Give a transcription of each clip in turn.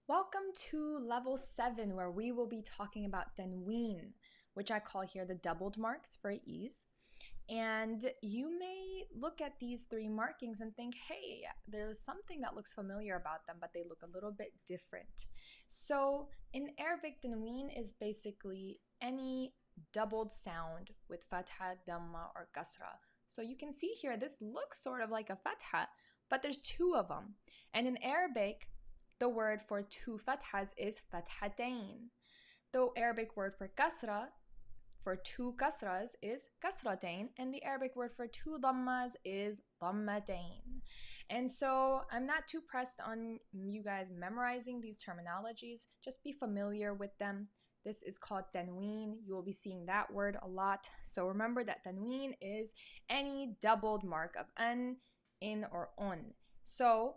Welcome to level 7, where we will be talking about Tanween, which I call here the doubled marks for ease. And you may look at these 3 markings and think, hey, there's something that looks familiar about them, but they look a little bit different. So in Arabic, Tanween is basically any doubled sound with fatha, dhamma, or kasra. So you can see here, this looks sort of like a fatha, but there's 2 of them. And in Arabic, the word for 2 fathas is fathatain. The Arabic word for kasra, for 2 kasras, is kasratain, and the Arabic word for 2 dhammas is dhammatain. And so I'm not too pressed on you guys memorizing these terminologies. Just be familiar with them. This is called tanween. You will be seeing that word a lot. So remember that tanween is any doubled mark of an, in, or on. So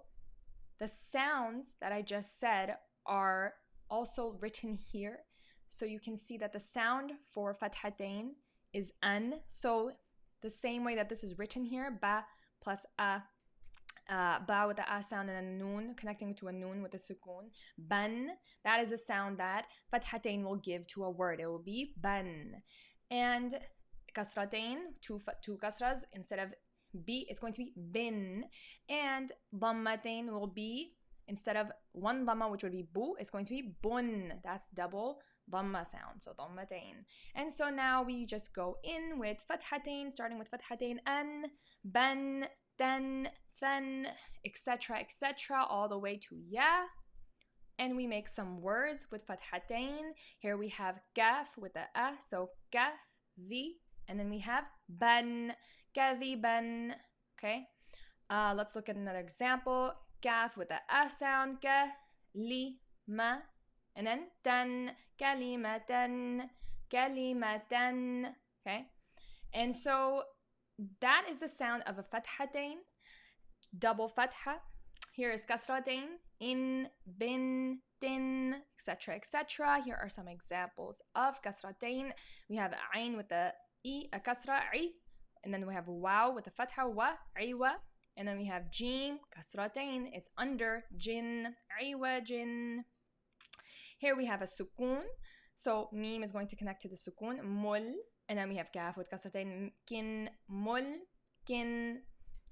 the sounds that I just said are also written here. So you can see that the sound for fathatain is an. So the same way that this is written here, ba plus a, ba with the a sound and a noon, connecting to a noon with a sukoon. Ban, that is the sound that fathatain will give to a word. It will be ban. And kasratain, two kasras, instead of B, it's going to be bin. And dhammatain will be, instead of 1 dhamma, which would be bu, it's going to be bun. That's double dhamma sound, so dhammatain. And so now we just go in with fathatain, starting with fathatain, an, ban, tan, than, etc., etc., all the way to ya. And we make some words with fathatain. Here we have kaf with the a, so ka, the. And then we have ban, kadhiban, okay? Let's look at another example. Kaf with the a sound, ka, li, ma. And then tan, kalimatan, kalimatan, okay? And so that is the sound of a fathatain, double fatha. Here is kasratain, in, bin, tin, etc., etc. Here are some examples of kasratain. We have ain with the a kasra, I, and then we have waw with the fatha, wa, iwa, and then we have jim, kasratain, it's under, jin, iwa, jin. Here we have a sukoon, so mim is going to connect to the sukoon, mul, and then we have kaf with kasratain, kin, mul, kin.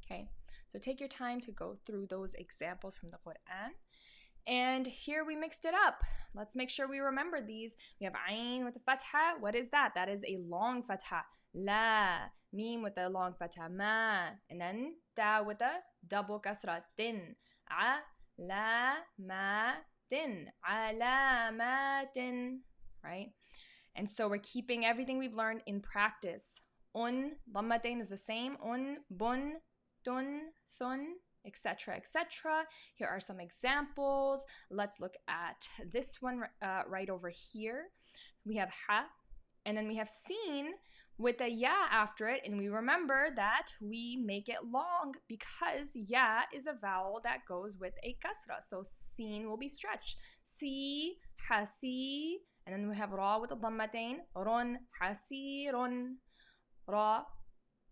Okay, so take your time to go through those examples from the Quran. And here we mixed it up. Let's make sure we remember these. We have ayn with the fatha. What is that? That is a long fatha. La. Mim with the long fatha. Ma. And then ta with a double kasra. Tin. A. La. Ma. Tin. Ala. Ma. Tin. Right? And so we're keeping everything we've learned in practice. Un. Dhammatain is the same. Un. Bun. Tun. Thun. Etc., etc. Here are some examples. Let's look at this one right over here. We have ha, and then we have sin with a ya after it, and we remember that we make it long because ya is a vowel that goes with a kasra. So sin will be stretched. Si, hasi, and then we have ra with a dhammatain. Run, hasirun, ra.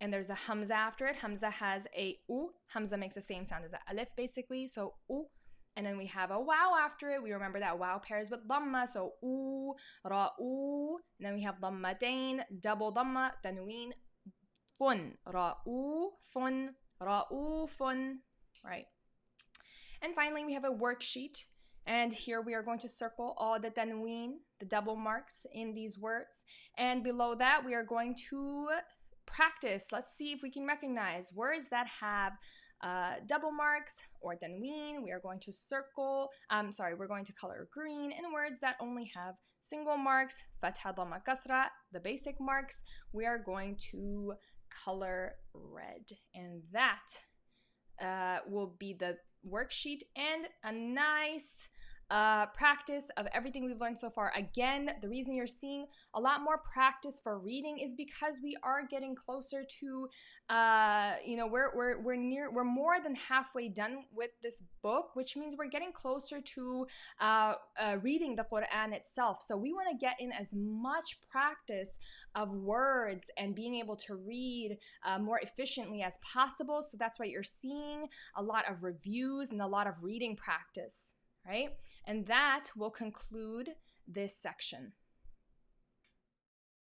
And there's a hamza after it. Hamza has a u. Hamza makes the same sound as the alif, basically. So u. And then we have a wow after it. We remember that wow pairs with dhamma. So u, ra'u. And then we have dhammatain, double dhamma, tanween, fun. Ra'u, fun, ra'u, fun. Right. And finally, we have a worksheet. And here we are going to circle all the tanween, the double marks in these words. And below that, we are going to practice. Let's see if we can recognize words that have double marks or tanween. We are going to we're going to color green. And words that only have single marks, fatha, dhamma, kasra, the basic marks, we are going to color red. And that will be the worksheet and a nice practice of everything we've learned so far. Again, the reason you're seeing a lot more practice for reading is because we are getting closer to, we're more than halfway done with this book, which means we're getting closer to reading the Quran itself. So we want to get in as much practice of words and being able to read more efficiently as possible. So that's why you're seeing a lot of reviews and a lot of reading practice. right? And that will conclude this section.